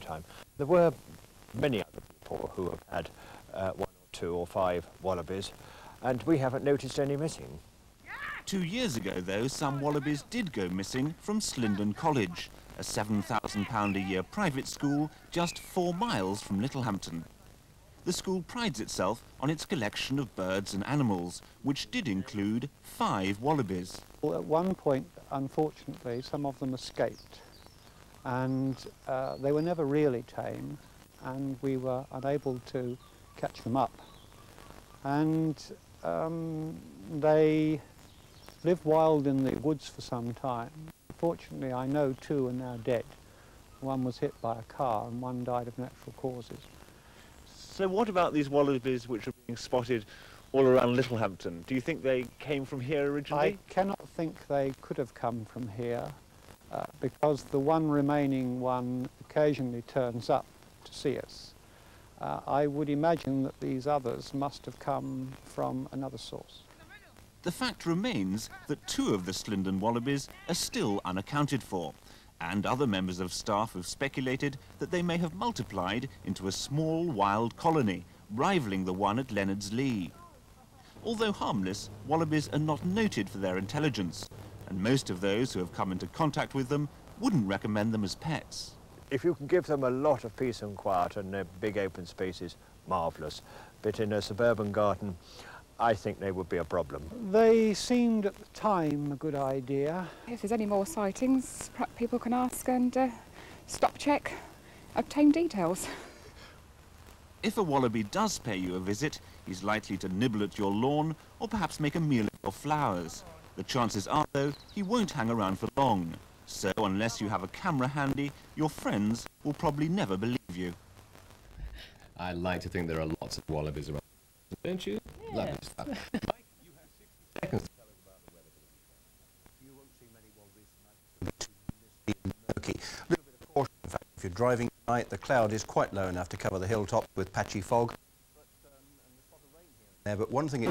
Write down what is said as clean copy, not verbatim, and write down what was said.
time. There were many other people who have had 1 or 2 or 5 wallabies, and we haven't noticed any missing. 2 years ago, though, some wallabies did go missing from Slindon College, a £7,000 a year private school just 4 miles from Littlehampton. The school prides itself on its collection of birds and animals, which did include 5 wallabies. Well, at one point, unfortunately, some of them escaped, and they were never really tame, and we were unable to catch them up. And they lived wild in the woods for some time. Fortunately, I know 2 are now dead. One was hit by a car and one died of natural causes. So what about these wallabies which are being spotted all around Littlehampton? Do you think they came from here originally? I cannot think they could have come from here because the one remaining one occasionally turns up to see us. I would imagine that these others must have come from another source. The fact remains that 2 of the Slindon wallabies are still unaccounted for, and other members of staff have speculated that they may have multiplied into a small wild colony, rivaling the one at Leonards Lee. Although harmless, wallabies are not noted for their intelligence, and most of those who have come into contact with them wouldn't recommend them as pets. If you can give them a lot of peace and quiet and big open spaces, marvellous. But in a suburban garden, I think they would be a problem. They seemed at the time a good idea. If there's any more sightings, people can ask and stop check, obtain details. If a wallaby does pay you a visit, he's likely to nibble at your lawn or perhaps make a meal of your flowers. The chances are, though, he won't hang around for long. So unless you have a camera handy, your friends will probably never believe you. I like to think there are lots of wallabies around. Don't you? Yeah. Lovely stuff. Mike, you have 60 seconds to tell us about the weather. You won't see many wallabies tonight. Too misty and murky. A little bit of caution, in fact. If you're driving tonight, the cloud is quite low enough to cover the hilltop with patchy fog. But, and a spot of rain here and there. But one thing